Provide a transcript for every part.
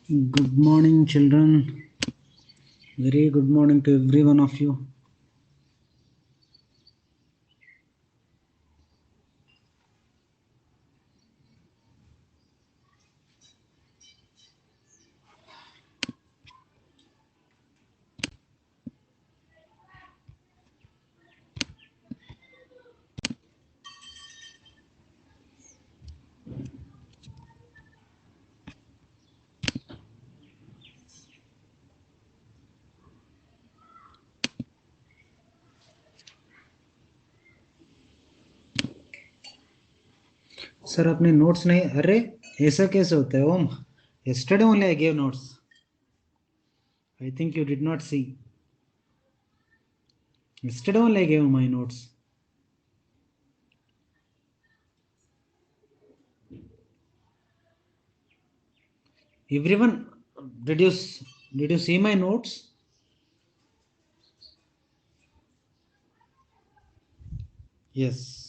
Good morning, children. Very good morning to every one of you. Sir अपने notes नहीं, अरे ऐसा कैसे होता है ओम? Yesterday only I gave notes. I think you did not see. Yesterday only I gave my notes. Everyone, did you did you see my notes? Yes.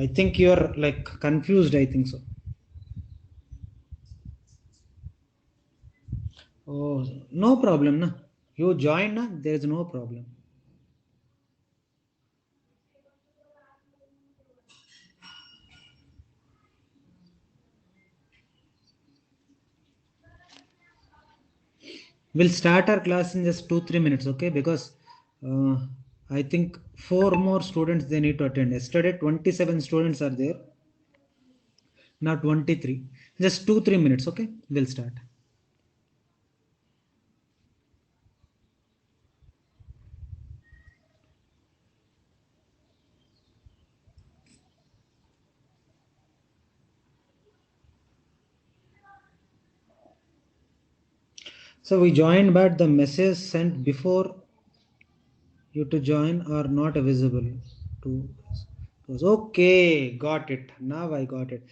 I think you are like confused. I think so. Oh, no problem, na. You join, na. There is no problem. We'll start our class in just 2-3 minutes, okay? Because uh, I think 4 more students they need to attend. Yesterday 27 students are there, now 23. Just 2-3 minutes, okay? We'll start. So we joined, but the message sent before you to join are not visible to us. Okay, got it. Now I got it.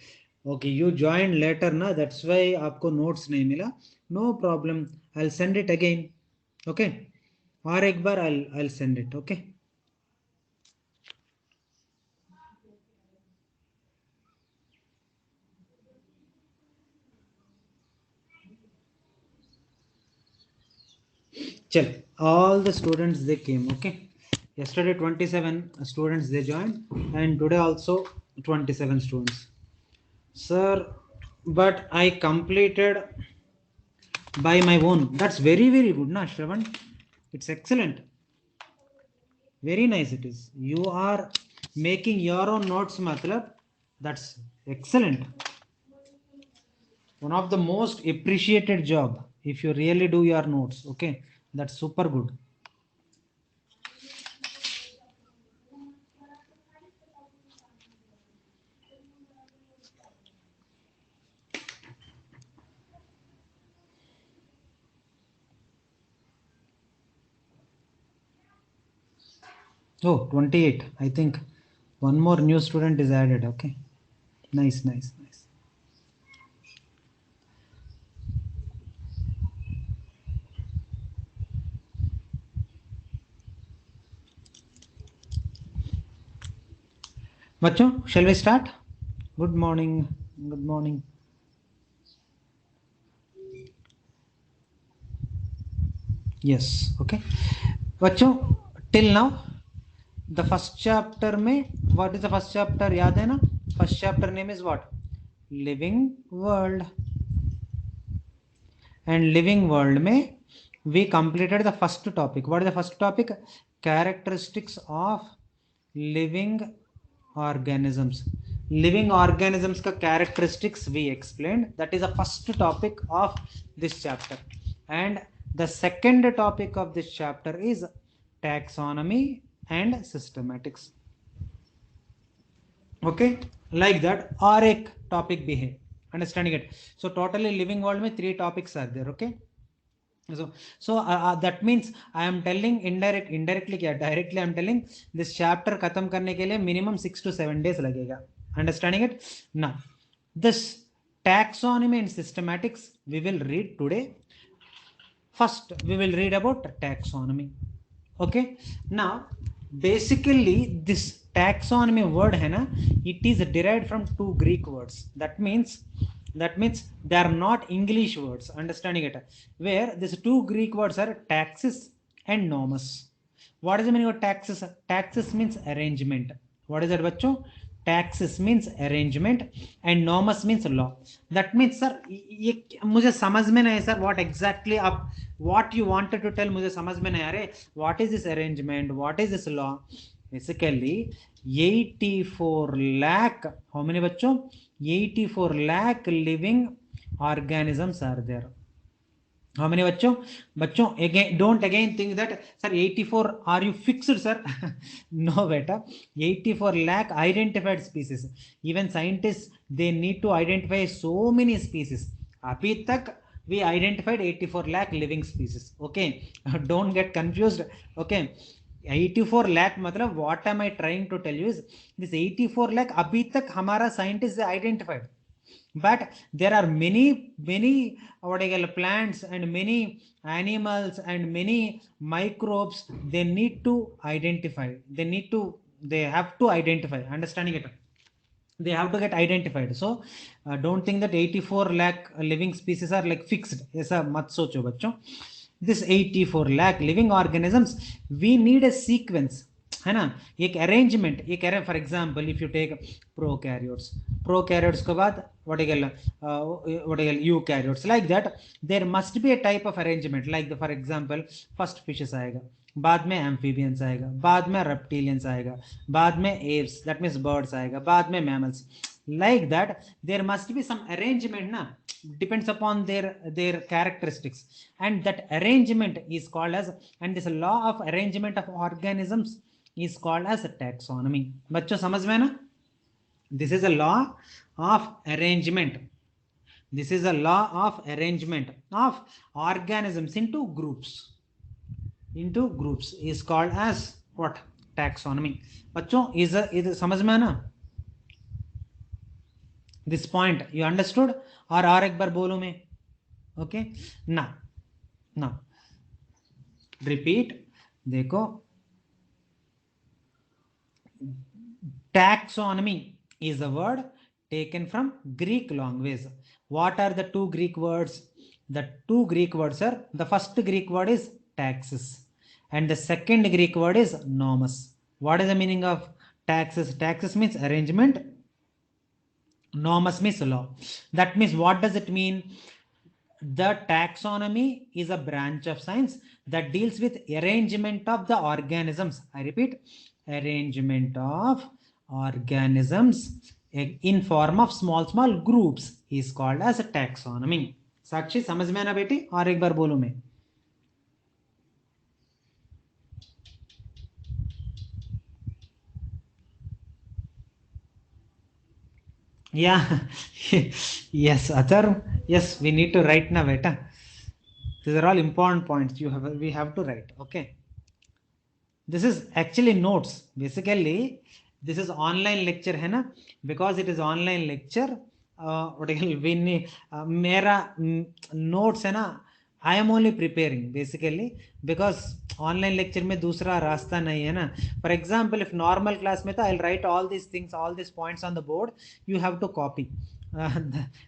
Okay, you joined later, na? That's why आपको notes नहीं मिला. No problem. I'll send it again. Okay. और एक बार I'll send it. Okay. Chal, all the students they came. Okay. Yesterday 27 students they joined, and today also 27 students. Sir, but I completed by my own. That's very good, na Shravan? It's excellent. Very nice it is. You are making your own notes, matlab. That's excellent. One of the most appreciated job if you really do your notes. Okay, that's super good. Oh, 28. I think one more new student is added. Okay. Nice. Bacho, shall we start? Good morning. Good morning. Yes. Okay. Bacho, till now, the first chapter में what is the first chapter? याद है ना? First chapter name is what? Living world. And living world में we completed the first topic. What is the first topic? Characteristics of living organisms. Living organisms का characteristics we explained. That is the first topic of this chapter. And the second topic of this chapter is taxonomy and systematics. Okay, like that, or एक topic भी है. Understanding it? So totally living world में 3 topics are there. Okay. So that means I am telling indirectly क्या, directly I am telling this chapter खत्म करने के लिए minimum 6 to 7 days लगेगा. Understanding it? Now this taxonomy and systematics we will read today. First we will read about taxonomy. Okay, now basically this taxonomy word है ना, it is derived from 2 Greek words. That means That means they are not English words. Understanding it? Where these two Greek words are taxis and nomus. What is the meaning of taxis? Taxis means arrangement. What is that, बच्चों? Taxis means arrangement and nomus means law. That means sir, ये मुझे समझ में नहीं sir. What exactly आप what you wanted to tell मुझे समझ में नहीं आ रहे. What is this arrangement? What is this law? Basically 84 lakh, how many बच्चों? 84 lakh living organisms are there. How many बच्चों again don't again think that sir 84 are you fixed sir? No beta, 84 lakh identified species. Even scientists they need to identify so many species. अभी तक we identified 84 lakh living species. Okay, don't get confused. Okay, 84 lakh मतलब what am I trying to tell you is this 84 lakh अभी तक हमारा scientists identified, but there are many what I call plants and many animals and many microbes they need to identify. They have to identify. Understanding it? They have to get identified. So don't think that 84 lakh living species are like fixed. ऐसा मत सोचो बच्चों. This 84 lakh living organisms, we need a sequence, है ना, एक arrangement. एक for example if you take prokaryotes के बाद what I eukaryotes, like that there must be a type of arrangement. Like for example first fishes आएगा, बाद में amphibians आएगा, बाद में रेप्टिलियंस आएगा, बाद में एव्स दैट मीन्स बर्ड्स आएगा, बाद में mammals. Like that there must be some arrangement ना, depends upon their characteristics, and that arrangement is called as, and this law of arrangement of organisms is called as taxonomy. बच्चों समझ में ना? This is a law of arrangement. This is a law of arrangement of organisms into groups. Into groups is called as what? Taxonomy. बच्चों इधर समझ में ना? This point you understood? और एक बार बोलो मैं. Okay, now repeat. देखो, taxonomy is a word taken from Greek language. What are the two Greek words? The two Greek words are, the first Greek word is taxis and the second Greek word is nomus. What is the meaning of taxis? Taxis means arrangement, nomus means law. That means what does it mean? The taxonomy is a branch of science that deals with arrangement of the organisms. I repeat, arrangement of organisms in form of small groups is called as a taxonomy. साक्षी समझ में आना बेटी? और एक बार बोलूं मैं. Yeah, yes, Athar. Yes, we need to write now, beta. These are all important points. We have to write. Okay. This is actually notes. Basically, this is online lecture, है ना? Because it is online lecture. मेरा notes है ना? I am only preparing basically because online lecture में दूसरा रास्ता नहीं है ना. For example, if normal class में था, I'll write all these things, all these points on the board. You have to copy.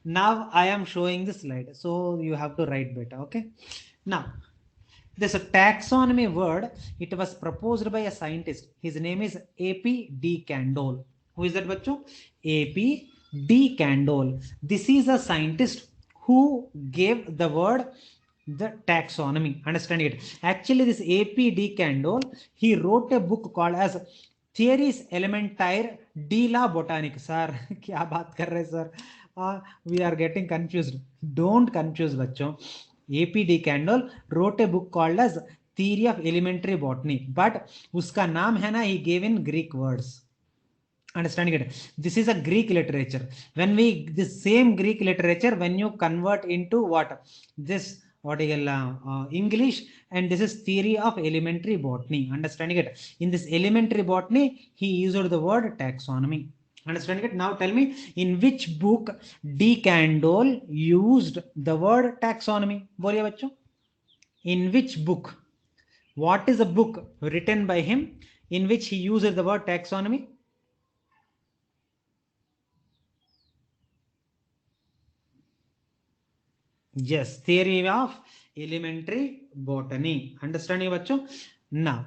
Now I am showing the slide, so you have to write better. Okay. Now, this taxonomy word, it was proposed by a scientist. His name is A.P. de Candolle. Who is that, bachcho? A.P. de Candolle. This is a scientist who gave the word the taxonomy. Understand it? Actually, this A.P. de Candolle, he wrote a book called as Theories Elementaire de la Botanique. Sir, क्या बात कर रहे sir? We are getting confused. Don't confuse बच्चों. A.P. de Candolle wrote a book called as Theory of Elementary Botany, but उसका नाम है ना, he gave in Greek words. Understanding it? This is a Greek literature. When we, this same Greek literature, when you convert into what? This what is English, and this is Theory of Elementary Botany. Understanding it? In this elementary botany, he used the word taxonomy. Understanding it? Now tell me, in which book de Candolle used the word taxonomy? बोलिए बच्चों. In which book? What is a book written by him in which he used the word taxonomy? Yes, theory of elementary botany. Understanding बच्चों? Now,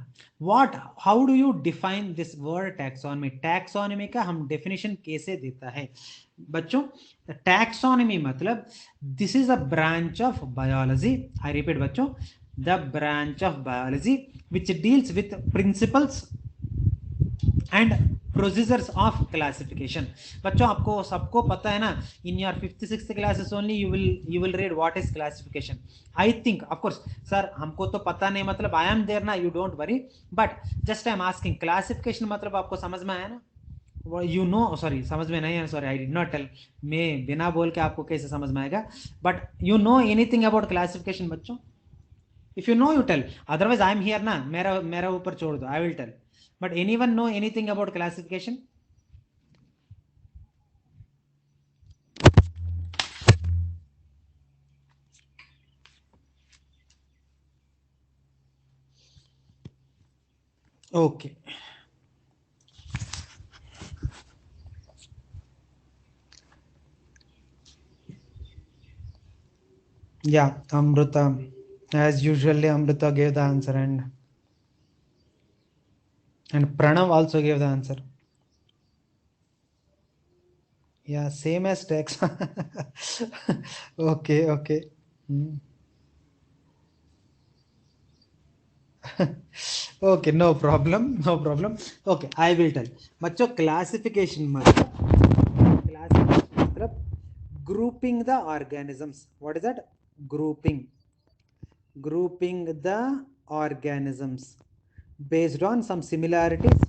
how do you define this word taxonomy? Taxonomy का हम definition कैसे देता है बच्चों? Taxonomy मतलब this is a branch of biology. I repeat बच्चों, the branch of biology which deals with principles and procedures of classification. बच्चों आपको सबको पता है ना, in your fifth sixth classes only you will read what is classification. I think of course sir हमको तो पता नहीं, मतलब आई एम देयर ना, you don't worry, but just I am asking classification मतलब आपको समझ में आया ना? यू नो, सॉरी समझ में नहीं है, sorry I did not tell. मैं बिना बोल के आपको कैसे समझ में आएगा? But you know anything about classification बच्चों? If you know you tell, otherwise I am here ना, मेरा मेरा ऊपर छोड़ दो, I will tell. But anyone know anything about classification? Okay. Yeah, Amrita. As usually, Amrita gave the answer, and Pranav also gave the answer. Yeah, same as text. Okay, okay. Hmm. Okay, no problem, no problem. Okay, I will tell. बच्चों classification मतलब grouping the organisms. What is that? Grouping the organisms based on some similarities,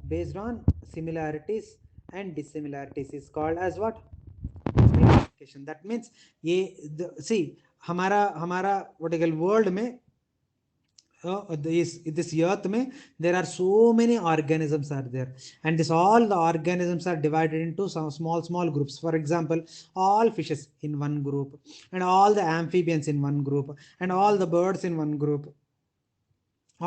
based on similarities and dissimilarities is called as what? Classification. That means ये see हमारा हमारा what you call world में this earth में there are so many organisms are there, and this all the organisms are divided into some small groups. For example, all fishes in one group, and all the amphibians in one group, and all the birds in one group,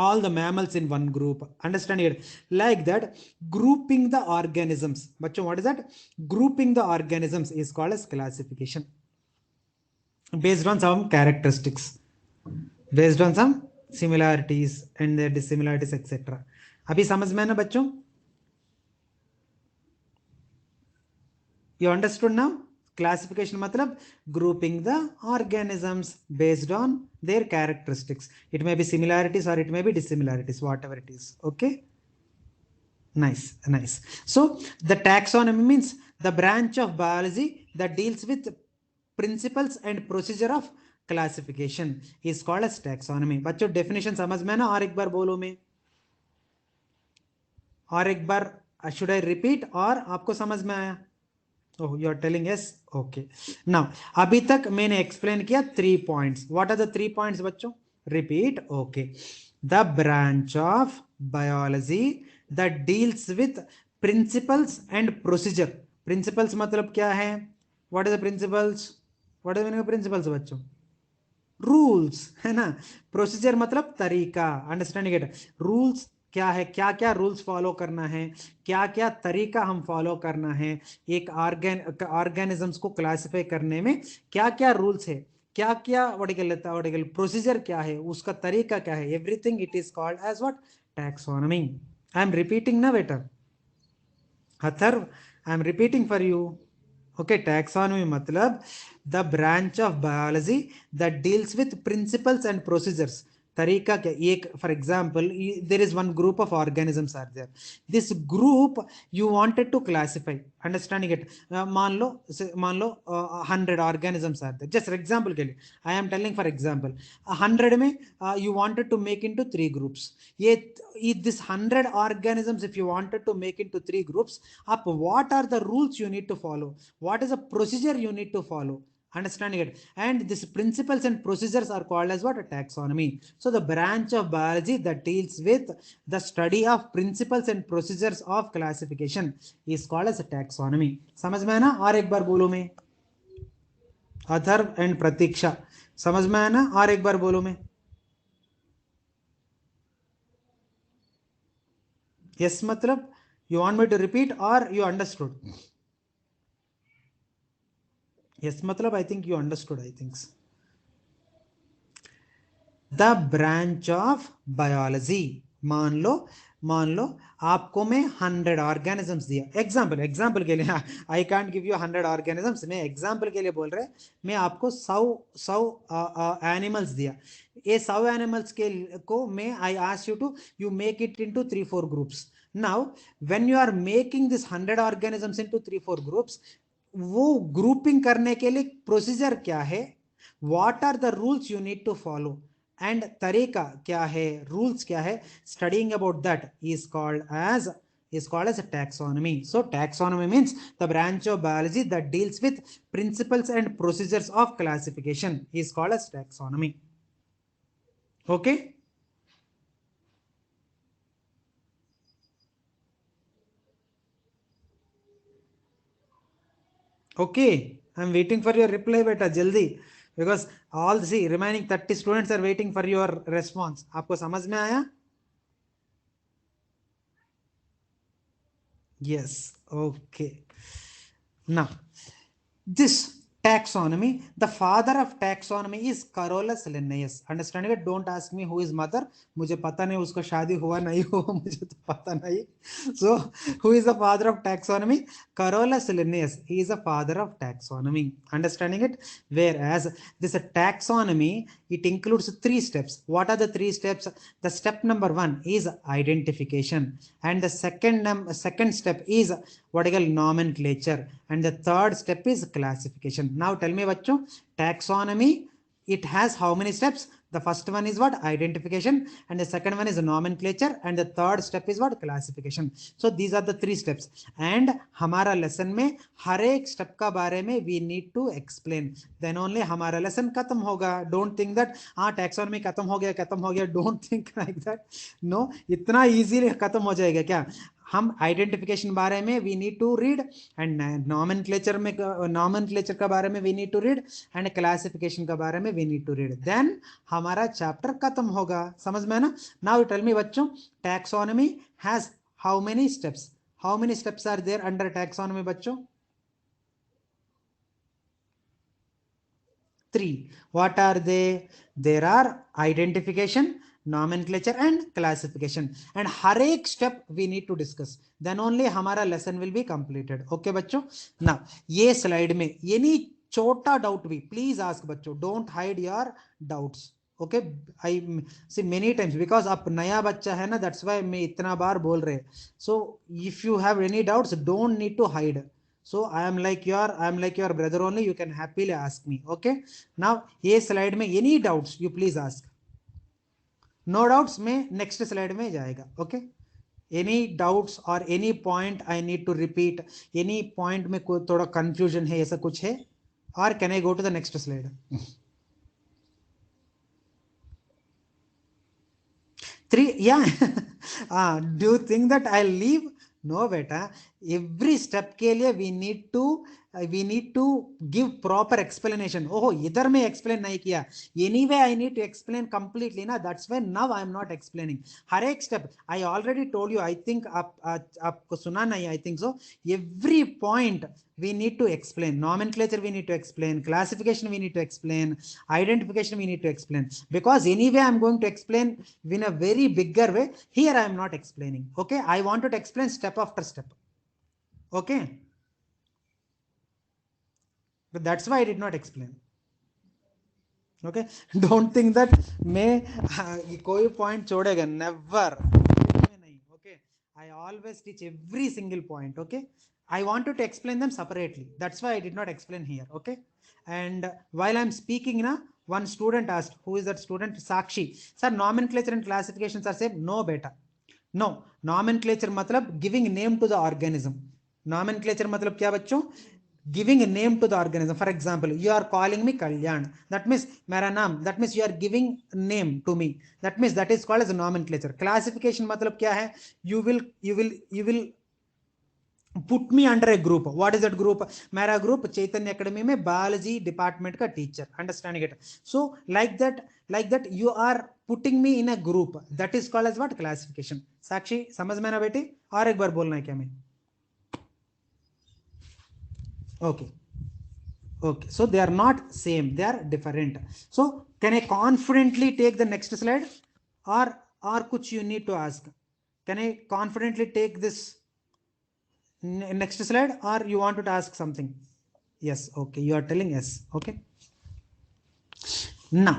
all the mammals in one group. Understand it? Like that, grouping the organisms. Bachcho, what is that? Grouping the organisms is called as classification based on some characteristics, based on some similarities and their dissimilarities, etc. अभी समझ में है ना बच्चों? You understood now? Classification matlab grouping the organisms based on their characteristics. It may be similarities or it may be dissimilarities, whatever it is. Okay? Nice, nice. So the taxonomy means the branch of biology that deals with principles and procedure of classification is called as taxonomy. बच्चों definition समझ में ना? और एक बार बोलो मैं, और एक बार should I repeat और आपको समझ में आया? Oh, you are telling yes? Okay. Now, अभी तक मैंने explain किया 3 points. What are the 3 points बच्चों? Repeat. Okay. The branch of biology that deals with principles and procedure. Principles मतलब क्या है? What are the principles? What are the meaning of principles बच्चों? Rules है ना. प्रोसीजर मतलब तरीका. Understanding it? रूल्स क्या है, क्या क्या रूल्स फॉलो करना है, क्या क्या तरीका हम फॉलो करना है, एक ऑर्गेनिजम्स को क्लासिफाई करने में क्या क्या रूल्स है, क्या क्या वर्टिकल प्रोसीजर क्या है, उसका तरीका क्या है, everything it is called as what? Taxonomy. I am repeating ना बेटा Atharva, I am repeating for you. Okay, taxonomy matlab the branch of biology that deals with principles and procedures. तरीका क्या? एक for example there is one group of organisms are there. This group you wanted to classify. Understanding it? मान लो 100 organisms are there. Just example के लिए I am telling for example 100 में you wanted to make into 3 groups. ये this 100 organisms if you wanted to make into 3 groups up, what are the rules you need to follow, what is the procedure you need to follow? Understanding it? And these principles and procedures are called as what? A taxonomy. So the branch of biology that deals with the study of principles and procedures of classification is called as a taxonomy. समझ में है ना? और एक बार बोलो मैं, Atharva and प्रतीक्षा समझ में है ना? और एक बार बोलो मैं. Yes matlab you want me to repeat or you understood? Yes matlab I think you understood, I think. The branch of biology. मान लो आपको मैं 100 ऑर्गेनिजम्स दिया, एग्जाम्पल के लिए, I can't give you 100 organisms, मैं एग्जाम्पल के लिए बोल रहे, मैं आपको 100 एनिमल्स दिया, ये 100 एनिमल्स के को मैं I ask you to you make it into 3-4 groups. Now when you are making this 100 organisms into 3-4 groups, वो ग्रुपिंग करने के लिए प्रोसीजर क्या है, what are the rules you need to follow, and तरीका क्या है, रूल्स क्या है, studying about that is called as a taxonomy. So taxonomy means the branch of biology that deals with principles and procedures of classification is called as taxonomy. Okay. Okay, I'm waiting for your reply beta jaldi, because all the remaining 30 students are waiting for your response. आपको समझ में आया? Yes. Okay. Now this taxonomy, the father of taxonomy is Carolus Linnaeus. Understanding it? Don't ask me who is mother. मुझे पता नहीं उसका शादी हुआ नहीं हुआ, मुझे तो पता नहीं. So who is the father of taxonomy? Carolus Linnaeus. He is the father of taxonomy. Understanding it? Whereas this taxonomy, it includes 3 steps. What are the 3 steps? The step number 1 is identification, and the second step is what I call nomenclature, and the third step is classification. Now tell me bachcho, taxonomy, it has how many steps? The first one is what? Identification, and the second one is nomenclature, and the third step is what? Classification. So these are the 3 steps, and हमारा lesson में हर एक step का बारे में we need to explain, then only हमारा lesson खत्म होगा. Don't think that taxonomy खत्म हो गया, don't think like that. No, इतना easily खत्म हो जाएगा क्या? हम आइडेंटिफिकेशन बारे में we need to read, and nomenclature का बारे में we need to read, and classification का बारे में we need to read, then हमारा चैप्टर खत्म होगा. समझ में ना? नाउ टेल मी बच्चों, taxonomy has how many steps? How many steps are there under taxonomy बच्चों? 3. What are they? There are identification, nomenclature and classification, and हर एक step we need to discuss, then only हमारा lesson will be completed. Okay बच्चों? Now ये slide में any छोटा doubt भी please ask बच्चों, don't hide your doubts. Okay, I see many times, because आप नया बच्चा है ना, that's why मैं इतना बार बोल रहे. So if you have any doubts, don't need to hide. So I am like your brother only, you can happily ask me. Okay. Now ये slide में any doubts you please ask. No doubts में next slide में जाएगा. Okay. Any doubts or any point I need to repeat, any point में कोई थोड़ा confusion है, ऐसा कुछ है, or can I go to the next slide? 3, yeah. Do you think that I'll leave? No beta, every step के लिए we need to give proper explanation. Oh, इधर में explain नहीं किया, anyway I need to explain completely ना, that's why now I am not explaining. हर एक step I already told you, I think आपको सुना नहीं, I think so. Every point we need to explain, nomenclature we need to explain, classification we need to explain, identification we need to explain, because anyway I'm going to explain in a very bigger way. Here I am not explaining. Okay, I wanted to explain step after step. Okay, but that's why I did not explain. Okay, don't think that मैं कोई point छोड़ेगा, never. Okay, I always teach every single point. Okay, I wanted to explain them separately, that's why I did not explain here. Okay, and while I'm speaking now, one student asked, who is that student? Sakshi. Sir, nomenclature and classifications are same? No beta, no. Nomenclature मतलब giving name to the organism. Nomenclature मतलब क्या बच्चों? Giving a name to the organism. For example, you are calling me Kalyan, that means मेरा नाम, that means you are giving name to me, that means that is called as a nomenclature. Classification मतलब क्या है? You will put me under a group. What is that group? मेरा group चैतन्य academy में biology department का teacher. Understanding it? So like that you are putting me in a group, that is called as what? Classification. साक्षी समझ में ना बेटी? और एक बार बोलना है क्या? मैं okay. Okay, so they are not same, they are different. So can I confidently take the next slide, or kuch you need to ask? Can I confidently take this next slide, or you wanted to ask something? Yes, okay, you are telling yes. Okay, now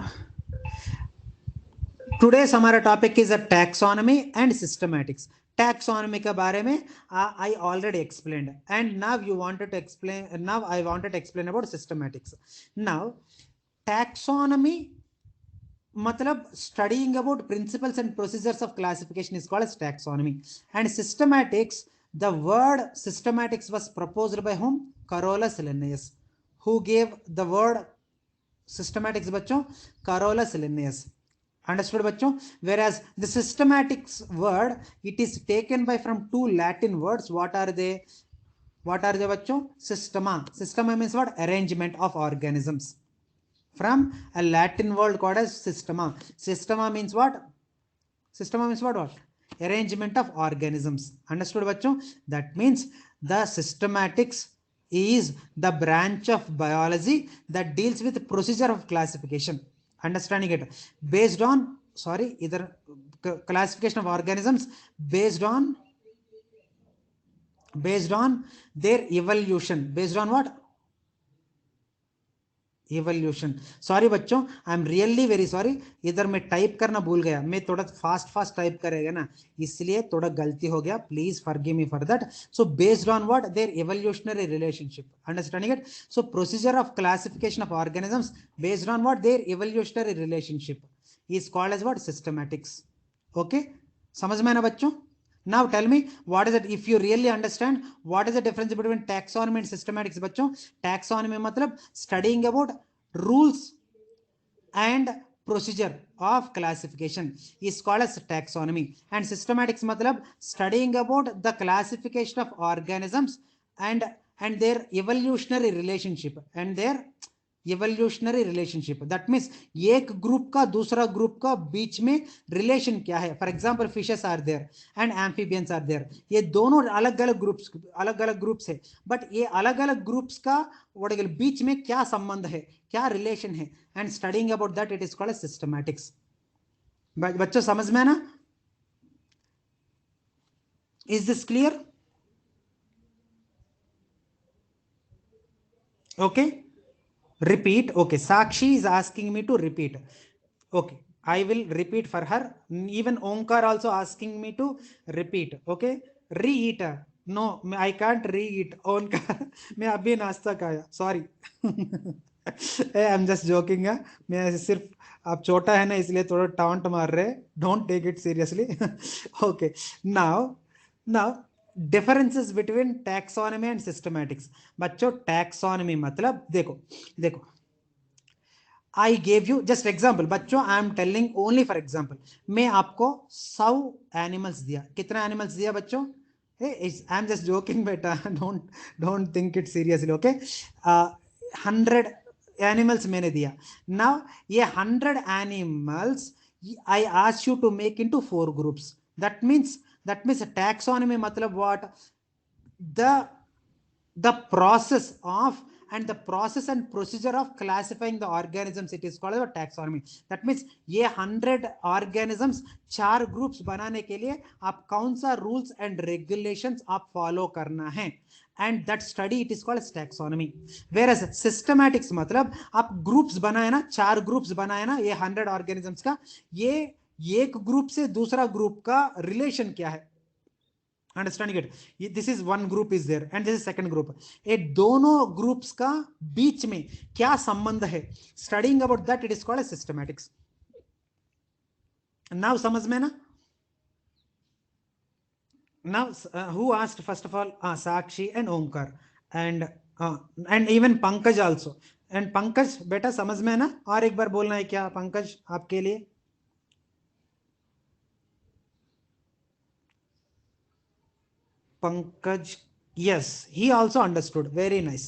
today's हमारा topic is a taxonomy and systematics. Taxonomy के बारे में I already explained, and now you wanted to explain. Now I wanted to explain about systematics. Now taxonomy मतलब studying about principles and procedures of classification is called as taxonomy. And systematics, the word systematics was proposed by whom? Carolus Linnaeus. Who gave the word systematics बच्चों? Carolus Linnaeus. Understood बच्चों? Whereas the systematics word, it is taken by from two Latin words. What are they? What are they बच्चों? Systema. Systema means what? Arrangement of organisms. From a Latin word called as systema. Systema means what? Systema means what? Arrangement of organisms. Understood बच्चों? That means the systematics is the branch of biology that deals with the procedure of classification. Understanding it based on, sorry, either classification of organisms based on their evolution. Based on what? Evolution. Sorry बच्चों, I am really very sorry. इधर मैं type करना भूल गया. मैं थोड़ा fast type करेगा ना, इसलिए थोड़ा गलती हो गया. Please forgive me for that. So based on what? Their evolutionary relationship. Understanding it? So procedure of classification of organisms based on what? Their evolutionary relationship is called as what? Systematics. Okay, समझ में ना बच्चों? Now tell me, what is it? If you really understand, what is the difference between taxonomy and systematics बच्चों? Taxonomy मतलब studying about rules and procedure of classification is called as taxonomy. And systematics मतलब studying about the classification of organisms and their evolutionary relationship and their evolutionary relationship. That means एक group का दूसरा group का बीच में relation क्या है. For example fishes are there and amphibians are there. ये दोनों अलग अलग ग्रुप्स है, बट ये अलग अलग ग्रुप्स का बीच में क्या संबंध है, क्या रिलेशन है, and studying about that it is called systematics. बच्चों समझ में ना? Is this clear? Okay, repeat. Okay, Sakshi is asking me to repeat. Okay, I will repeat for her. Even Omkar also asking me to repeat. Okay, re-eat. No, I can't re-eat. Omkar, मैं अभी नाश्ता खाया. Sorry. I am just joking. है मैं सिर्फ, आप छोटा है ना इसलिए थोड़ा टाउंट मार रहे. Don't take it seriously. Okay, now differences between taxonomy and systematics. बच्चों टैक्सोनॉमी मतलब देखो I gave you just example. बच्चों I am telling only for example. मैं आपको 100 एनिमल्स दिया. कितना एनिमल्स दिया बच्चों? आई एम जस्ट जोकिंग बेटा. Don't think it seriously. Okay, 100 animals मैंने दिया. नाउ ये 100 animals I ask you to make into 4 groups. That means taxonomy matlab what? The process of and the process and procedure of classifying the organisms, it is called taxonomy. That means ये 100 organisms 4 groups बनाने के लिए आप कौन सा rules and regulations आप follow करना है, and that study it is called as taxonomy. Whereas systematics मतलब आप groups बनाए ना, 4 groups बनाए ना ये 100 organisms का, ये एक ग्रुप से दूसरा ग्रुप का रिलेशन क्या है. Understanding it? This is one group is there and this is second group. ये दोनों ग्रुप्स का बीच में क्या संबंध है, studying about that it is called systematics. Now समझ में ना? Now who asked first of all? Sakshi and Omkar and even Pankaj also. And Pankaj बेटा समझ में ना? और एक बार बोलना है क्या पंकज आपके लिए? Pankaj, yes, he also understood. Very nice.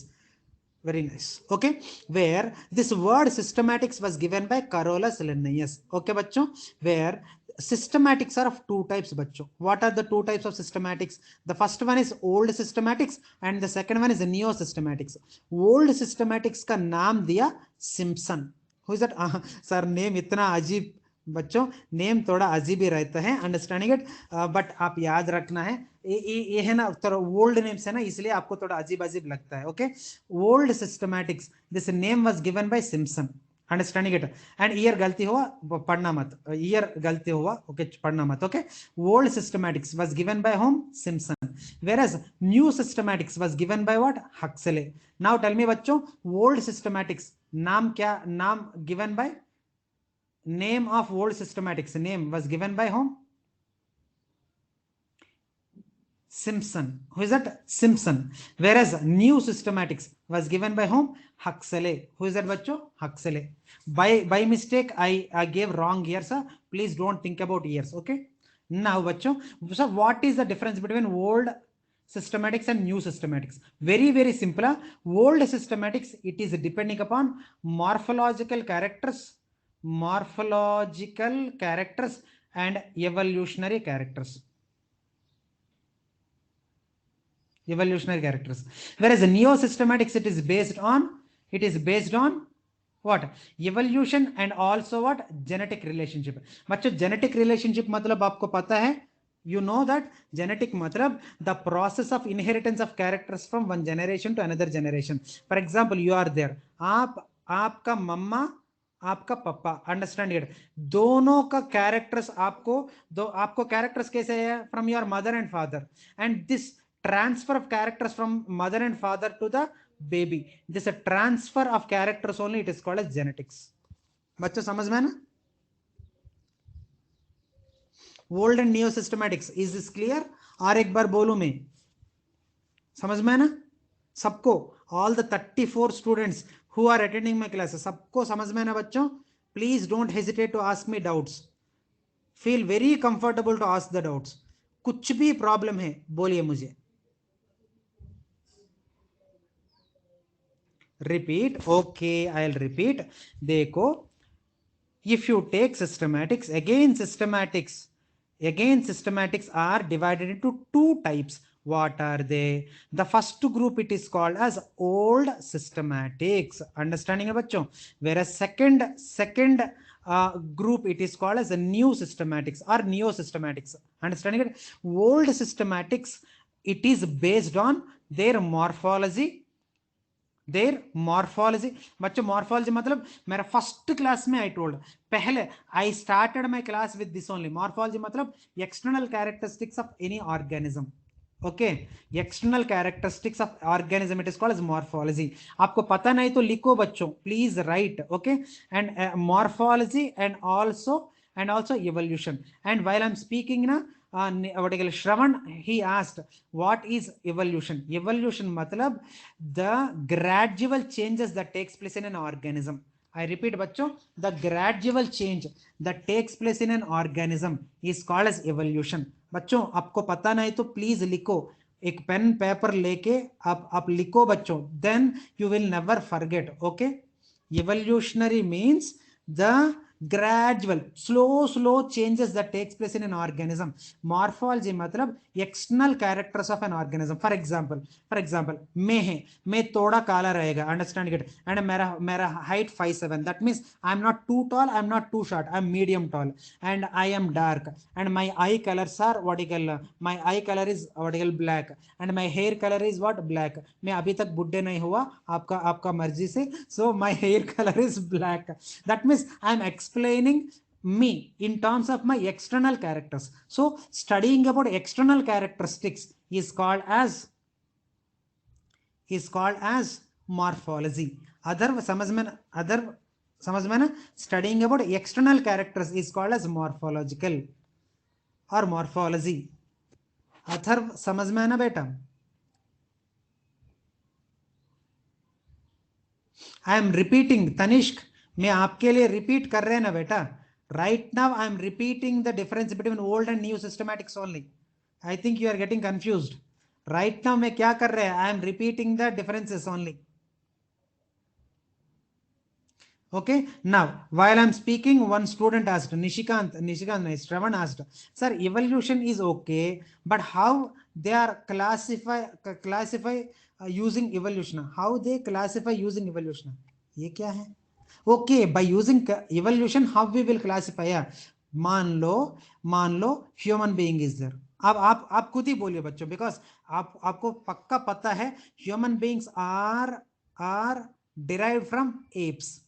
Okay, where this word systematics was given by Carolus Linnaeus. Okay बच्चों, where systematics are of two types bachcho. What are the two types of systematics? The first one is old systematics and the second one is neo systematics. Old systematics का नाम दिया Simpson. Who is that? Sir, name इतना अजीब बच्चों, name थोड़ा अजीब ही रहता है, अंडरस्टैंडिंग इट, बट आप याद रखना है, ये है ना थोड़ा ओल्ड नेम्स है ना, इसलिए आपको थोड़ा अजीब अजीब लगता है. Okay, old systematics, this name was given by Simpson, understanding it. And year गलती हुआ पढ़ना मत, ईयर गलती हुआ, ओके पढ़ना मत. Okay, old systematics was given by home, Simpson, whereas new systematics was given by what, Huxley. Now tell me बच्चों, old systematics नाम क्या, नाम given by, name of old systematics name was given by whom? Simpson. Who is that? Simpson. Whereas new systematics was given by whom? Huxley. Who is that bachcho? Huxley. By mistake I gave wrong years, sir. Please don't think about years. Okay, now bachcho, so what is the difference between old systematics and new systematics? Very simple. Old systematics, it is depending upon morphological characters and evolutionary characters. Whereas neo systematics, it is based on what, evolution and also what, genetic relationship. बच्चों genetic relationship मतलब आपको पता है, you know that genetic मतलब the process of inheritance of characters from one generation to another generation. For example, you are there, आपका मम्मा, आपका पप्पा, understand it, दोनों का कैरेक्टर्स आपको कैरेक्टर्स कैसे है, from your mother and father, and this transfer of characters from mother and father to the baby, this a transfer of characters only, it is called as genetics. बच्चों समझ में ना? Old and neo systematics, is this clear? और एक बार बोलूं मैं, समझ में ना सबको? All the 34 students who are attending my classes, सबको समझ में ना बच्चों? Please don't hesitate to ask me doubts, feel very comfortable to ask the doubts. कुछ भी प्रॉब्लम है बोलिए मुझे. Repeat. Okay, I'll repeat. देखो, if you take systematics, again systematics are divided into two types. What are they? The first group, it is called as old systematics. Understanding बच्चों? Whereas second group, it is called as a new systematics or neo systematics. Understanding it? Old systematics, it is based on their morphology. बच्चों morphology मतलब मेरा first class में I told, पहले I started my class with this only. Morphology मतलब external characteristics of any organism. Okay, external characteristics of organism, it is called as morphology. आपको पता नहीं तो लिखो बच्चों, please write. Okay, and morphology and also evolution. And while I'm speaking na, Shravan, he asked what is evolution. Evolution matlab the gradual changes that takes place in an organism. I repeat bachcho, the gradual change that takes place in an organism is called as evolution. बच्चों आपको पता नहीं तो please लिखो, एक pen paper लेके आप लिखो बच्चों, then you will never forget. Okay, evolutionary means the gradual slow changes that takes place in an organism. Morphology मतलब external characters of an organism. For example मैं थोड़ा काला रहेगा, understand it, and मेरा height 5'7", that means I'm not too tall, I'm not too short, I'm medium tall, and I am dark, and my eye colors are my eye color is black, and my hair color is what, black. मैं अभी तक बुड्ढे नहीं हुआ, आपका मर्जी से, so my hair color is black. That means I'm explaining me in terms of my external characters. So studying about external characteristics is called as morphology. Other समझ में ना, studying about external characters is called as morphological or morphology. Atharva समझ में है ना बेटा? I am repeating. Tanishq, मैं आपके लिए रिपीट कर रहे हैं ना बेटा. Right now I am repeating the difference between old and new systematics only. I think you are getting confused. Right now मैं क्या कर रहे हैं? I am repeating the differences only. Okay, now while I'm speaking, one student asked, Nishikant, no, Shravan asked, sir, evolution is okay, but how they are classify using evolution? How they classify using evolution? ये क्या है? Okay, by using evolution, how we will classify? Yeah, मान लो human being is there. अब आप खुद ही बोलिए बच्चों, because आपको पक्का पता है human beings are derived from apes.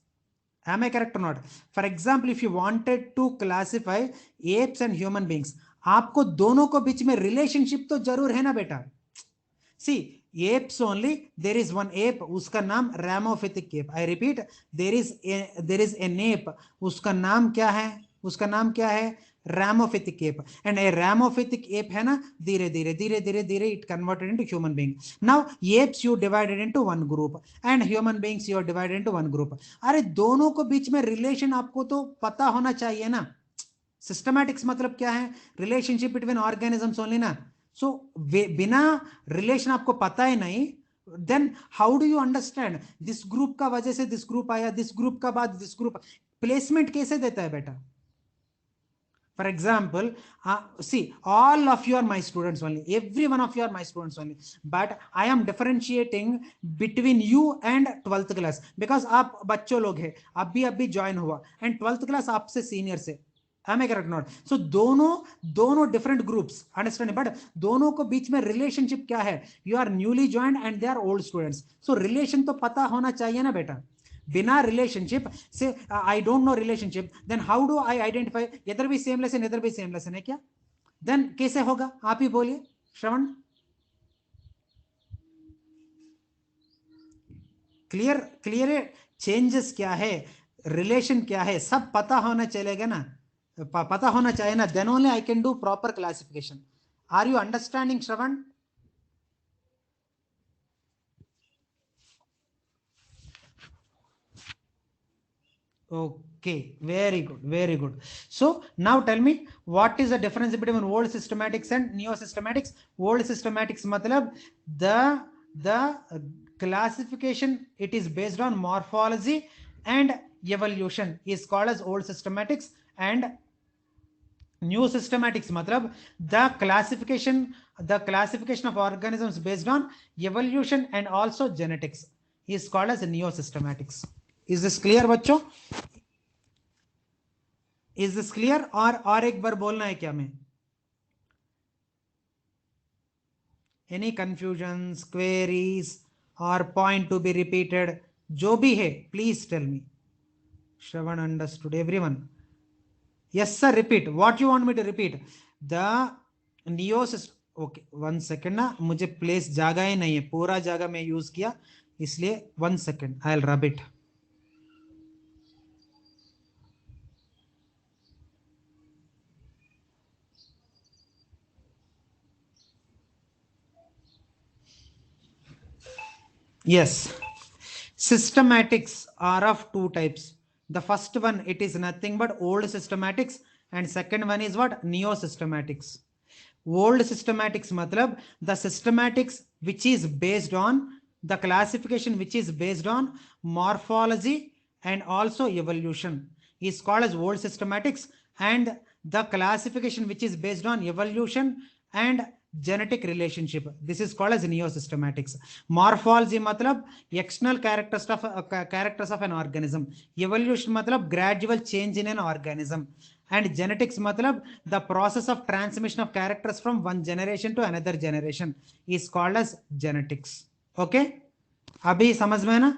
Am I correct or not? For example, if you wanted to classify apes and human beings, आपको दोनों को बीच में रिलेशनशिप तो जरूर है ना बेटा. See, apes only, there is one ape, उसका नाम ramophytic ape. I repeat, there is an ape, उसका नाम क्या है? उसका नाम क्या है? Ramophytic ape. And a ramophytic ape है ना, धीरे धीरे धीरे धीरे धीरे it converted into human being. Now apes you divided into one group and human beings you are divided into one group. अरे दोनों को बीच में रिलेशन आपको तो पता होना चाहिए ना. सिस्टमैटिक्स मतलब क्या है? रिलेशनशिप बिटवीन ऑर्गेनिजम्स ओनली ना. सो बिना रिलेशन आपको पता ही नहीं, then how do you understand this group का वजह से दिस ग्रुप आया, दिस ग्रुप का बाद दिस ग्रुप. प्लेसमेंट कैसे देता है बेटा? For example, see, all of you are my students only. Every one of you are my students only. But I am differentiating between you and 12th class because आप बच्चों लोग हैं, अभी join हुआ, and 12th class आपसे senior से. Am I correct not? So दोनों different groups, understand? But दोनों को बीच में relationship क्या है? You are newly joined and they are old students. So relation तो पता होना चाहिए ना बेटा. बिना रिलेशनशिप से I don't know relationship, then how do I identify इधर भी सेम लेसन इधर भी सेम लेसन है क्या? देन कैसे होगा? आप ही बोलिए श्रवण. क्लियर है? चेंजेस क्या है, रिलेशन क्या है, सब पता होना चलेगा ना, पता होना चाहिए ना. Then only I can do proper classification. Are you understanding Shravan? Okay, very good, very good. So now tell me, what is the difference between old systematics and neo systematics? Old systematics matlab the classification, it is based on morphology and evolution, is called as old systematics. And new systematics matlab the classification of organisms based on evolution and also genetics is called as neo systematics. Is this clear बच्चों? Is this clear? और एक बार बोलना है क्या मैं? Any confusions, queries और point to be repeated, जो भी है please tell me. Shravan understood everyone? Yes sir, repeat what you want me to repeat. The neosis. Okay, 1 second ना, मुझे प्लेस जगह ही नहीं है, पूरा जगह मैं यूज किया, इसलिए 1 second I will rub it. Yes, systematics are of two types. The first one, it is nothing but old systematics, and second one is what? Neo systematics. Old systematics matlab the systematics which is based on the classification which is based on morphology and also evolution is called as old systematics, and the classification which is based on evolution and genetic relationship, this is called as neo-systematics. Morphology matlab external characters of an organism. Evolution matlab gradual change in an organism. And genetics matlab the process of transmission of characters from one generation to another generation is called as genetics. Okay, अभी समझ में है ना?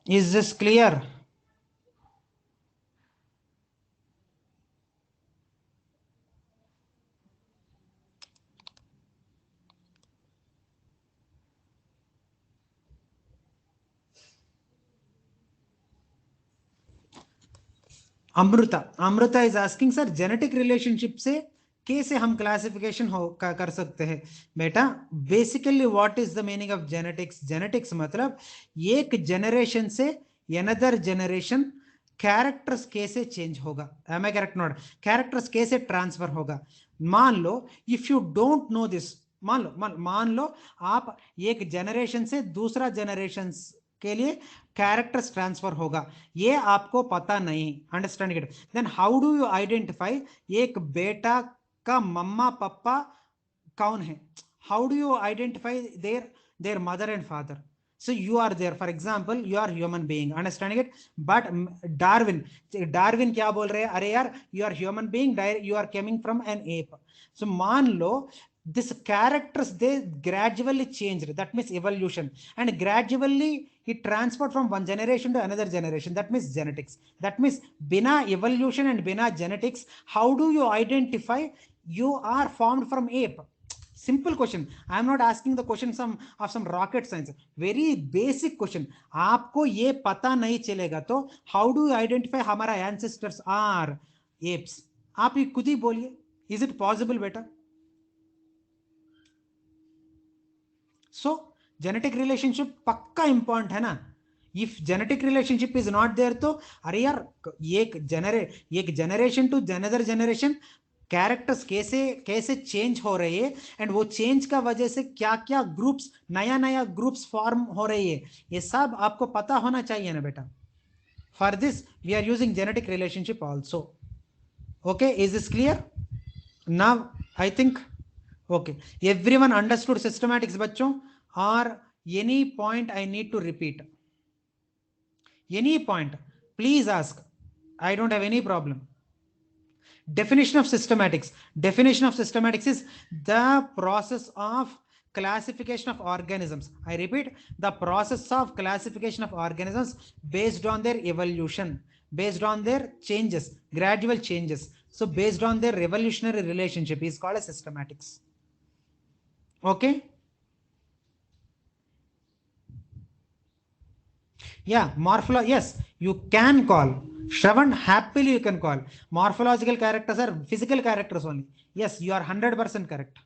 Is this clear? Amrita is asking sir genetic relationship से कैसे हम classification कर सकते हैं? बेटा basically what is the meaning of genetics? Genetics मतलब एक जनरेशन से अनदर जनरेशन कैरेक्टर्स कैसे चेंज होगा. Am I correct not? Characters कैसे ट्रांसफर होगा. मान लो if you don't know this, मान लो आप एक जनरेशन से दूसरा जनरेशन के लिए कैरेक्टर्स ट्रांसफर होगा, ये आपको पता नहीं, understand it, then how do you identify एक बेटा का मम्मा पापा कौन है? How do you identify their mother and father? So you are there, for example you are human being, understanding it, but Darwin क्या बोल रहे हैं, अरे यार you are human being, you are coming from an ape. So मान लो this characters they gradually changed, that means evolution, and gradually it transferred from one generation to another generation, that means genetics. That means bina evolution and bina genetics, how do you identify you are formed from ape? Simple question. I am not asking the question of some rocket science. Very basic question. आपको ये पता नहीं चलेगा तो how do you identify हमारा ancestors are apes? आप ये खुद ही बोलिए, is it possible बेटा? So genetic relationship पक्का important है ना. If genetic relationship is not there तो अरे यार एक generation to another generation characters कैसे कैसे चेंज हो रही है, एंड वो चेंज का वजह से क्या क्या ग्रुप्स नया नया ग्रुप्स फॉर्म हो रही है, ये सब आपको पता होना चाहिए ना बेटा. For this we are using genetic relationship also. Okay, is this clear now? I think okay, everyone understood systematics बच्चों, और any point I need to repeat? Any point please ask, I don't have any problem. Definition of systematics. Definition of systematics is the process of classification of organisms. I repeat, the process of classification of organisms based on their evolution, based on their changes, gradual changes. So based on their evolutionary relationship is called as systematics. Okay. Yeah, yes, you can call. Shravan, happily you can call. Morphological characters are physical characters only. Yes, you are 100% correct.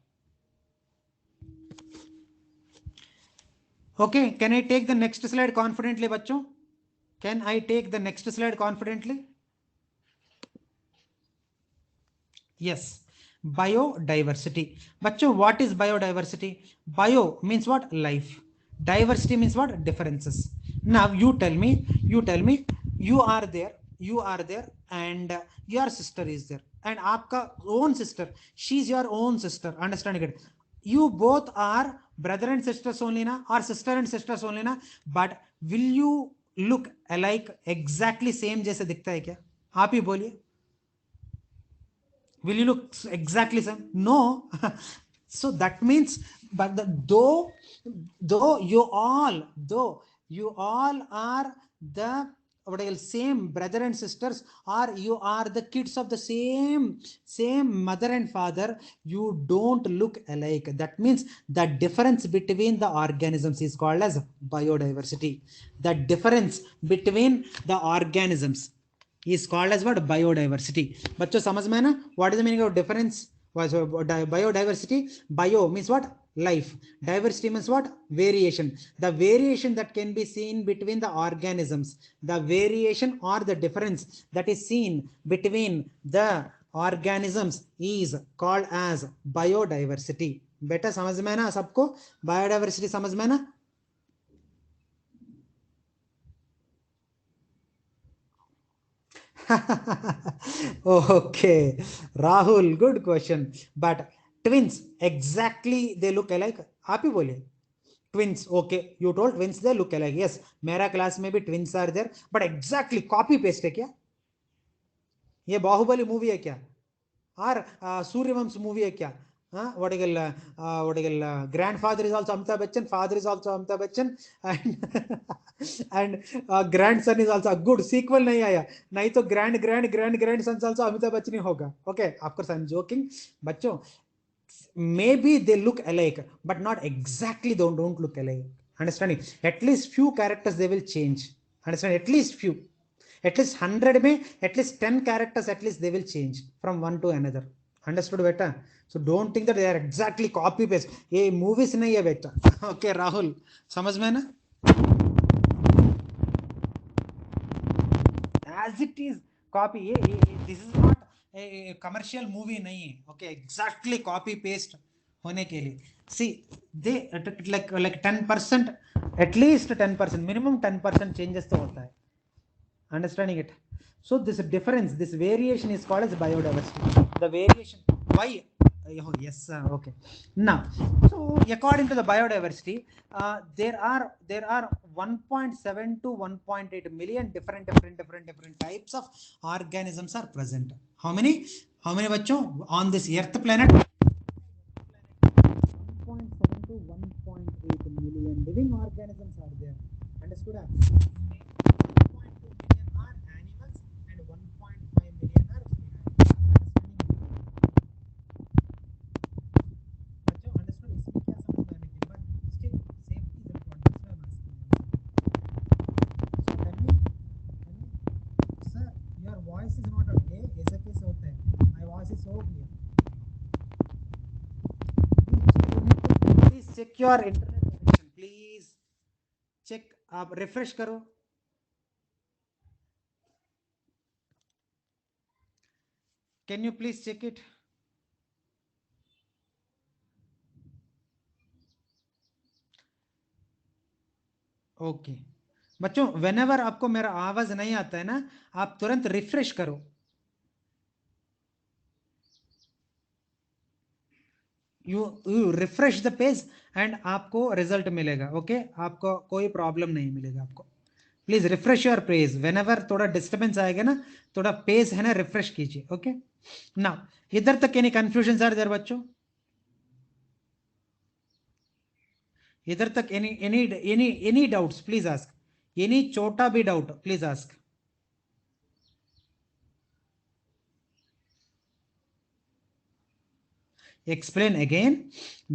Okay, can I take the next slide confidently, bachcho? Can I take the next slide confidently? Yes, biodiversity. Bachcho, what is biodiversity? Bio means what? Life. Diversity means what? Differences. Now you tell me, you are there, and your sister is there, and aapka own sister, she's your own sister, understanding it? You both are brother and sisters only na, or sister and sisters only na, but will you look alike, exactly same जैसे दिखता है क्या? आप ही बोलिए. Will you look exactly same? No. So that means, but though you all are the same brother and sisters, or you are the kids of the same mother and father, you don't look alike. That means the difference between the organisms is called as biodiversity. The difference between the organisms is called as what? Biodiversity. बच्चों समझ में है ना? What is the meaning of difference? Biodiversity. Bio means what? Life. Diversity means what? Variation. The variation that can be seen between the organisms, the variation or the difference that is seen between the organisms is called as biodiversity. बेटा समझ में है ना सबको? Biodiversity समझ में है ना? Okay, Rahul, good question. But twins, exactly they look alike. आप ही बोले twins. Okay, you told twins they look alike. Yes, मेरा क्लास में भी twins are there, but exactly copy paste है क्या? ये बाहुबली मूवी है क्या? और सूर्यवंश मूवी है क्या? What grandfather is also Amitabh Bachchan, father is also Amitabh Bachchan, and grandson is also a good sequel नहीं आया, नहीं तो grandson also Amitabh Bachchan ही होगा. Okay, of course I'm joking, बच्चों. Maybe they look alike, but not exactly. Don't look alike. Understanding? At least few characters they will change. Understand? At least few. At least 100 में at least 10 characters at least they will change from one to another. Understood बेटा? So don't think that they are exactly copy paste. ये movies नहीं है बेटा. Okay Rahul, समझ में ना? As it is copy. This is not commercial movie नहीं है, ओके, एग्जैक्टली कॉपी पेस्ट होने के लिए। See they like 10%, at least 10%, minimum 10% changes तो होता है, understanding it. So this difference, this variation is called as biodiversity. The variation, why? Oh yes, okay. Now, so according to the biodiversity, there are 1.7 to 1.8 million different types of organisms are present. How many? How many bachcho on this earth planet? 1.7 to 1.8 million living organisms are there. Understood? 1.2 million are animals and 1.5 million are plants. बच्चों understood? इसमें क्या समझ में आने के बाद still safety is important. इसमें I'm asking you. So tell me, sir, your voice is not okay. ऐसा कैसे होता है? My voice is so clear. Please check your internet connection. Please check. आप refresh करो. Can you please check it? Okay बच्चों, whenever आपको मेरा आवाज नहीं आता है ना, आप तुरंत रिफ्रेश करो. You refresh the page and आपको रिजल्ट मिलेगा. ओके आपको कोई प्रॉब्लम नहीं मिलेगा आपको. Please refresh your page. Whenever थोड़ा डिस्टर्बेंस आएगा ना, थोड़ा पेज है ना रिफ्रेश कीजिए. ओके ना, इधर तक एनी कंफ्यूजन आर देयर बच्चों? इधर तक any any any any doubts please ask. Any छोटा भी doubt please ask. Explain again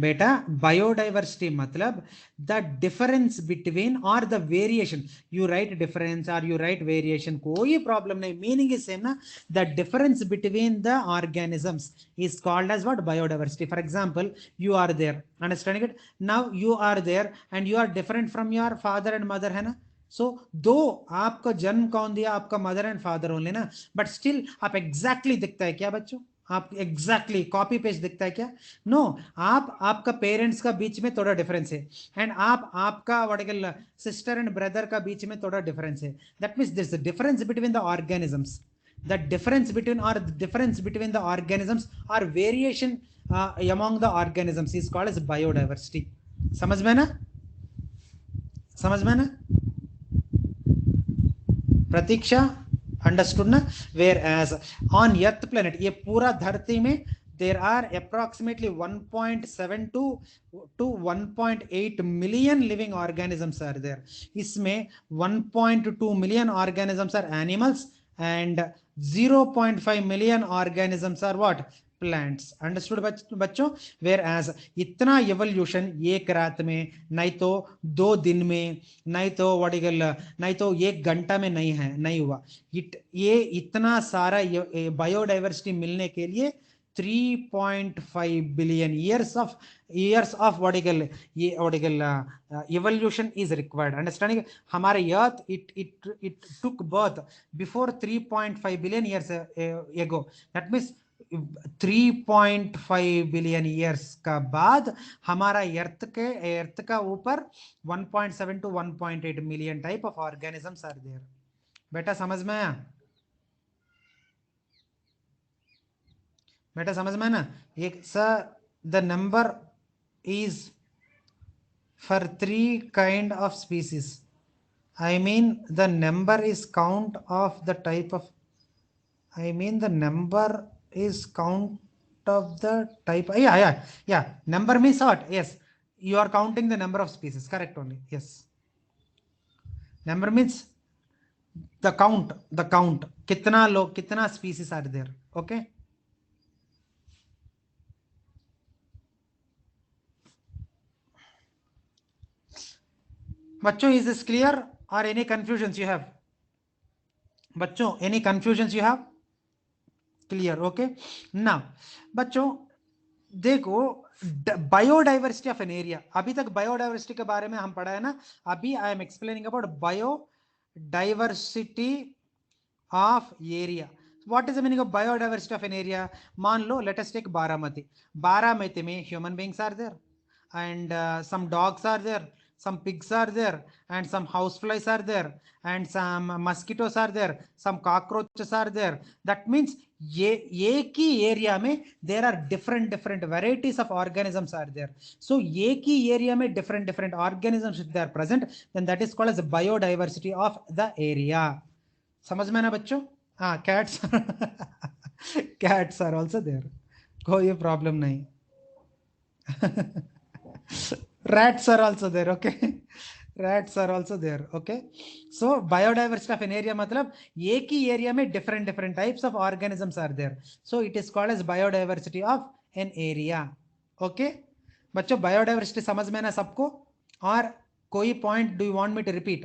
बेटा. बायोडाइवर्सिटी मतलब द डिफरेंस बिटवीन और the variation. You right difference और यू राइट वेरिएशन, कोई प्रॉब्लम नहीं, मीनिंग इज सेम ना. The difference between the organisms is called as what? Biodiversity. For example, you are there, understanding it? Now you are there and you are different from your father and mother, है ना? सो दो आपका जन्म कौन दिया? आपका mother and father only ना, but still आप एग्जैक्टली दिखता है क्या बच्चों? आप एग्जैक्टली कॉपी पेस्ट दिखता है क्या? नो आप आपका पेरेंट्स का बीच में थोड़ा डिफरेंस है, एंड आप आपका व्हाट सिस्टर एंड ब्रदर का बीच में थोड़ा डिफरेंस है. That means this difference between the organisms. The difference between the organisms or variation among the organisms is called as biodiversity. समझ में ना? समझ में ना? प्रतीक्षा अंडरस्टूड ना? Whereas on earth planet, ये पूरा धरती में there are approximately 1.7 to 1.8 million living organisms are there. इसमें 1.2 million organisms are animals and 0.5 million organisms are what? Plants. Understood बच्चों? वेयर एज इतना एवोल्यूशन एक रात में, नहीं तो 2 दिन में, नहीं तो वर्टिकल, नहीं तो 1 घंटा में नहीं है, नहीं हुआ. ये इतना सारा बायोडाइवर्सिटी मिलने के लिए 3.5 बिलियन years of वर्टिकल, ये vertical evolution is required. Understanding? हमारे earth it took birth before 3.5 billion years ago. That means 3.5 billion years का बाद हमारा अर्थ का ऊपर 1.7 to 1.8 million type of organisms are there. बेटा समझ में आया? बेटा समझ में ना? एक sir the number is for 3 kind of species. I mean the number is count of the type of, I mean the number is count of the type. Yeah, number means what? Yes, you are counting the number of species, correct only. Yes, number means the count कितना लोग, कितना species are there. Okay, बच्चों is this clear or any confusions you have? बच्चों any confusions you have? Clear? Okay, now बच्चों देखो, biodiversity of an area. अभी तक biodiversity के बारे में हम पढ़ा है ना. अभी I am explaining about biodiversity of area. What is the meaning of biodiversity of an area? मान लो, let us take Baramati. Baramati में human beings are there, and some dogs are there, some pigs are there, and some houseflies are there, and some mosquitoes are there, some cockroaches are there. That means ये एक ही area में there are different varieties of organisms are there. So एक ही area में different organisms if they are present, then that is called as biodiversity of the area. समझ में ना बच्चों? हाँ, cats cats are also there, कोई problem नहीं. Rats are also there, okay? Rats are also there, okay? So biodiversity of an area मतलब एक ही area में different types of organisms are there. So it is called as biodiversity of an area, okay? बच्चों biodiversity समझ में ना सबको? और कोई point do you want me to repeat?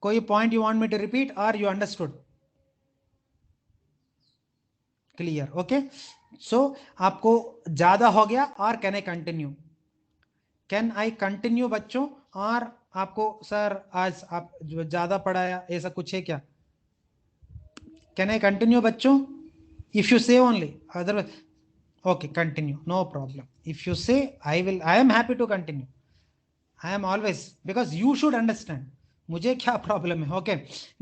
कोई point you want me to repeat or you understood? Clear, okay? So आपको ज्यादा हो गया और can I continue? Can I continue बच्चों? और आपको सर आज आप जो ज्यादा पढ़ाया ऐसा कुछ है क्या? Can I continue बच्चों? If you say only, otherwise okay, continue, no problem. If you say, I am happy to continue. I am always, because you should understand. मुझे क्या प्रॉब्लम है? Okay,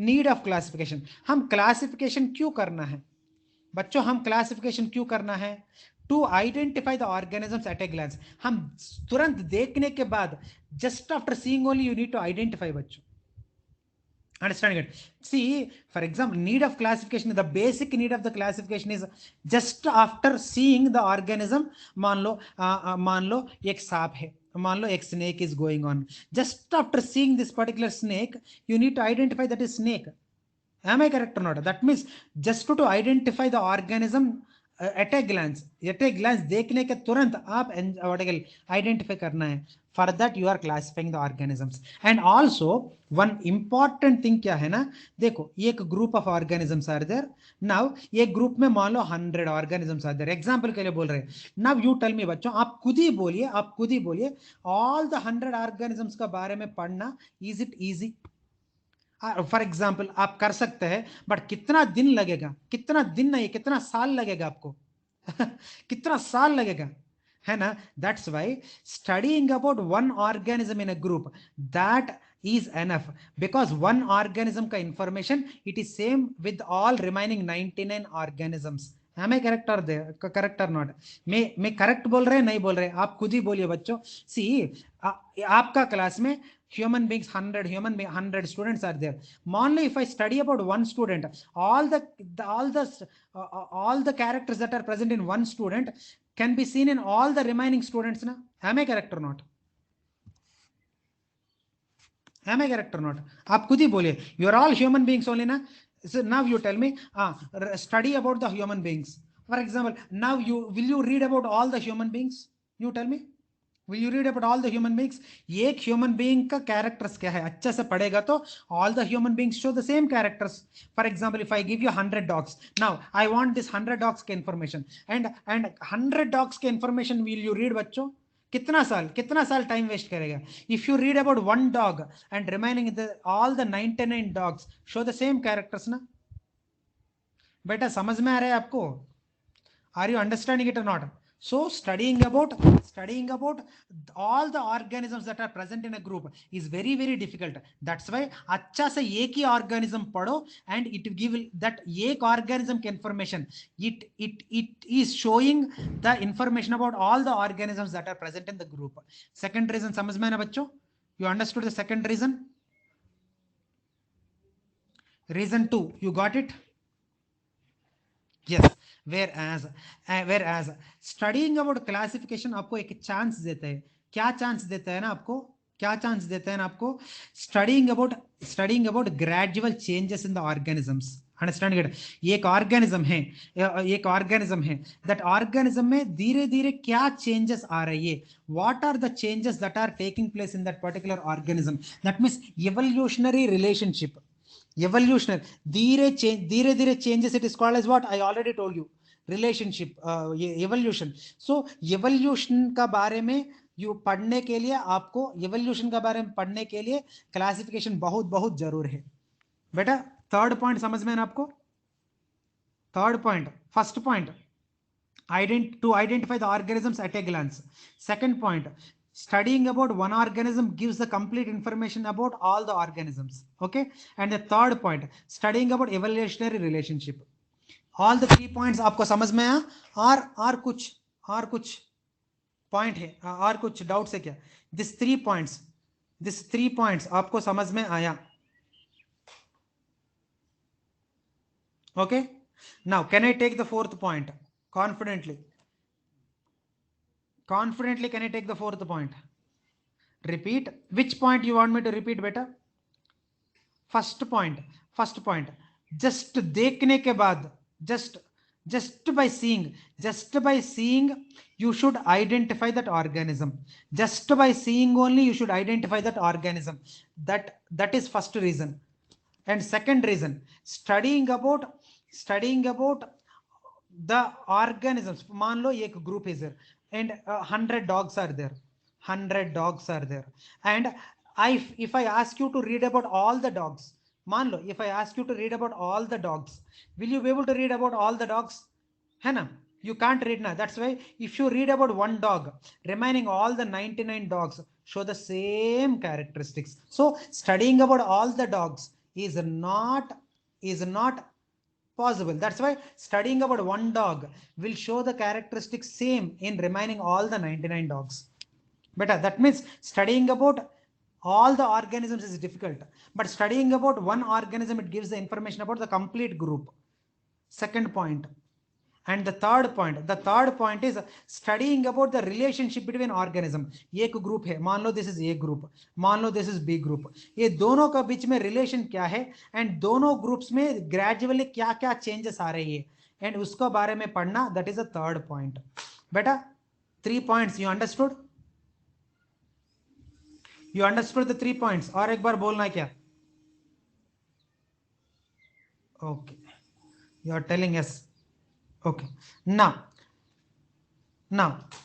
need of classification. हम classification क्यों करना है बच्चों? हम क्लासिफिकेशन क्यों करना है? To identify the organisms at a glance. हम तुरंत देखने के बाद, just after seeing only you need to identify बच्चों. Understanding it? See, for example, need of classification, the basic need of the classification is just after seeing the organism. मान लो एक सांप है, मान लो एक snake is going on. Just after seeing this particular snake, you need to identify that is snake. Am I correct or not? That means just to identify the organism at a glance देखने के तुरंत आप identify करना है. For that you are classifying the organisms. And also one important thing क्या है ना, देखो एक group of organisms are there. Now एक group में मान लो 100 organisms are there. Example के लिए बोल रहे हैं. Now you tell me बच्चों, आप खुद ही बोलिए all the 100 organisms का बारे में पढ़ना, is it easy? For example आप कर सकते हैं, बट कितना दिन लगेगा? कितना दिन नहीं, कितना साल लगेगा आपको? कितना साल लगेगा, है ना? That's why studying about one organism in a group, that is enough, because one organism का information it is same with all remaining 99 organisms. Am I correct or there, correct or not? मैं correct बोल रहे हैं नहीं बोल रहे? आप खुद ही बोलिए बच्चों. सी आपका क्लास में human beings 100 students are there. मान लो if I study about one student, all the characters that are present in one student can be seen in all the remaining students na. Am I correct or not? Am I correct or not? आप खुद ही बोलिए. You are all human beings only na. So now you tell me, study about the human beings. For example, now will you read about all the human beings? You tell me. Will you read about all the human beings? एक human being का characters क्या है? अच्छे से पढ़ेगा तो all the human beings show the same characters. For example, if I give you 100 dogs, now I want this 100 dogs के information, and 100 dogs के information will you read बच्चों? कितना साल टाइम वेस्ट करेगा? If you read about one dog and remaining all the 99 dogs show the same characters ना. बेटा समझ में आ रहा है आपको? आर यू अंडरस्टैंडिंग इट और not? So studying about all the organisms that are present in a group is very difficult. That's why अच्छा से एक ही organism पढ़ो and it give that एक organism के information. It is showing the information about all the organisms that are present in the group. Second reason समझ में ना बच्चों? You understood the second reason? Reason 2, you got it? Yes. whereas studying about classification आपको एक chance देता है. क्या chance देता है ना आपको? studying about gradual changes in the organisms. Understand it? एक ऑर्गेनिज्म है, that organism में धीरे धीरे क्या changes आ रही है? What are the changes that are taking place in that particular organism? That means evolutionary relationship. Evolutionary, धीरे धीरे changes, it is called as what I already told you, relationship, evolution. So evolution का बारे में पढ़ने के लिए आपको, evolution का बारे में पढ़ने के लिए क्लासिफिकेशन बहुत जरूर है बेटा. थर्ड पॉइंट समझ में है ना आपको? Third point, first point to identify the organisms at a glance. Second point, studying about one organism gives the complete information about all the organisms. Okay, and the third point, studying about evolutionary relationship. All the 3 points आपको समझ में आया? और कुछ point है, और कुछ doubts है क्या? दिस 3 पॉइंट्स आपको समझ में आया? Okay, now can I take the fourth point confidently? Can I take the fourth point? Repeat. Which point you want me to repeat better? First point, just देखने के बाद, just by seeing you should identify that organism. Just by seeing only you should identify that organism. That is first reason. And second reason, studying about the organisms. मान लो एक group is there and 100 dogs are there. And if I ask you to read about all the dogs, मान लो if I ask you to read about all the dogs, will you be able to read about all the dogs? है ना? You can't read now. That's why if you read about one dog, remaining all the 99 dogs show the same characteristics. So studying about all the dogs is not possible. That's why studying about one dog will show the characteristics same in remaining all the 99 dogs. Better. That means studying about all the organisms is difficult, but studying about one organism, it gives the information about the complete group. Second point. And the third point is studying about the relationship between organism. एक group है, मान लो this is a group, मान लो this is B group, ये दोनों का बीच में relation क्या है एंड दोनों ग्रुप्स में ग्रेजुअली क्या क्या चेंजेस आ रही है एंड उसको बारे में पढ़ना. That is the third point. बेटा 3 points you understood? You understood the 3 points? और एक बार बोलना है क्या? Okay, you are telling yes. Okay, now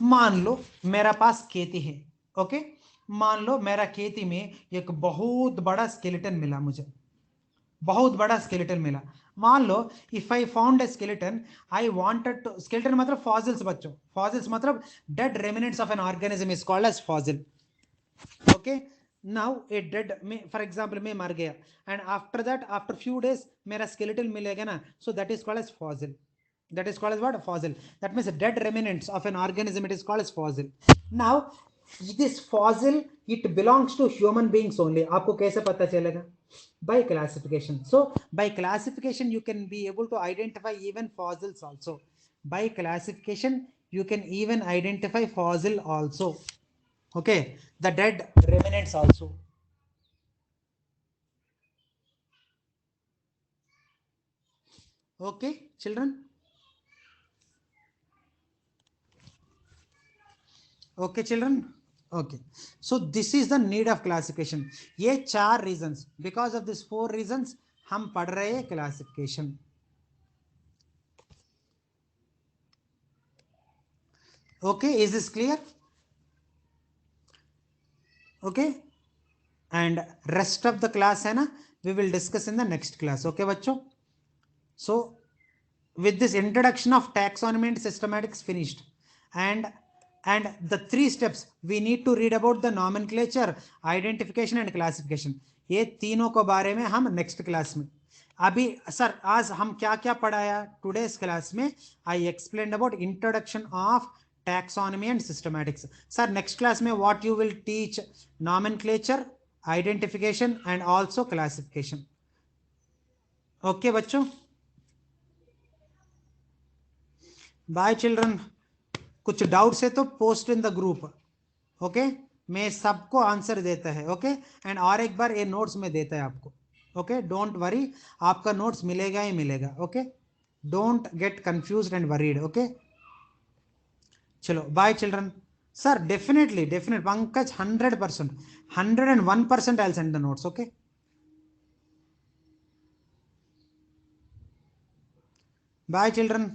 मान लो मेरा पास खेती है. ओके, मान लो मेरा खेती में एक बहुत बड़ा स्केलेटन मिला मुझे, बहुत बड़ा स्केलेटन मिला. मान लो if I found a skeleton, I wanted to, skeleton मतलब फॉसिल्स बच्चों, फॉसिल्स मतलब dead remnants of an organism is called as fossil. Okay, now a dead man, for example मैं मर गया and after that, after few days मेरा स्केलेटन मिलेगा ना, so that is called as fossil. That is called as what? Fossil. That means dead remnants of an organism, it is called as fossil. Now this fossil, it belongs to human beings only. आपको कैसे पता चलेगा? By classification. So by classification you can be able to identify even fossils also. By classification you can even identify fossil also. Okay, the dead remnants also. Okay children. Okay children. Okay, so this is the need of classification. ये 4 reasons, because of this 4 reasons हम पढ़ रहे हैं classification. Okay, is this clear? Okay, and rest of the class है ना, we will discuss in the next class. Okay बच्चों, so with this introduction of taxonomy and systematics finished, and the 3 steps we need to read about the nomenclature, identification and classification. ये तीनों को बारे में हम next class में. अभी sir आज हम क्या क्या पढ़ाया टुडेस क्लास में? I explain about introduction of taxonomy and systematics. Sir, next class में what you will teach? Nomenclature, identification and also classification. Okay बच्चों, बाय चिल्ड्रन. कुछ डाउट्स है तो post in the group. Okay, मैं सबको answer देता है. ओके, एंड और एक बार ये नोट्स में देता है आपको. ओके, डोंट वरी, आपका नोट्स मिलेगा ही मिलेगा. Okay, don't get confused and worried. Okay, चलो bye children. Sir definitely Pankaj 100%, 101% I will send the notes. Okay, bye children.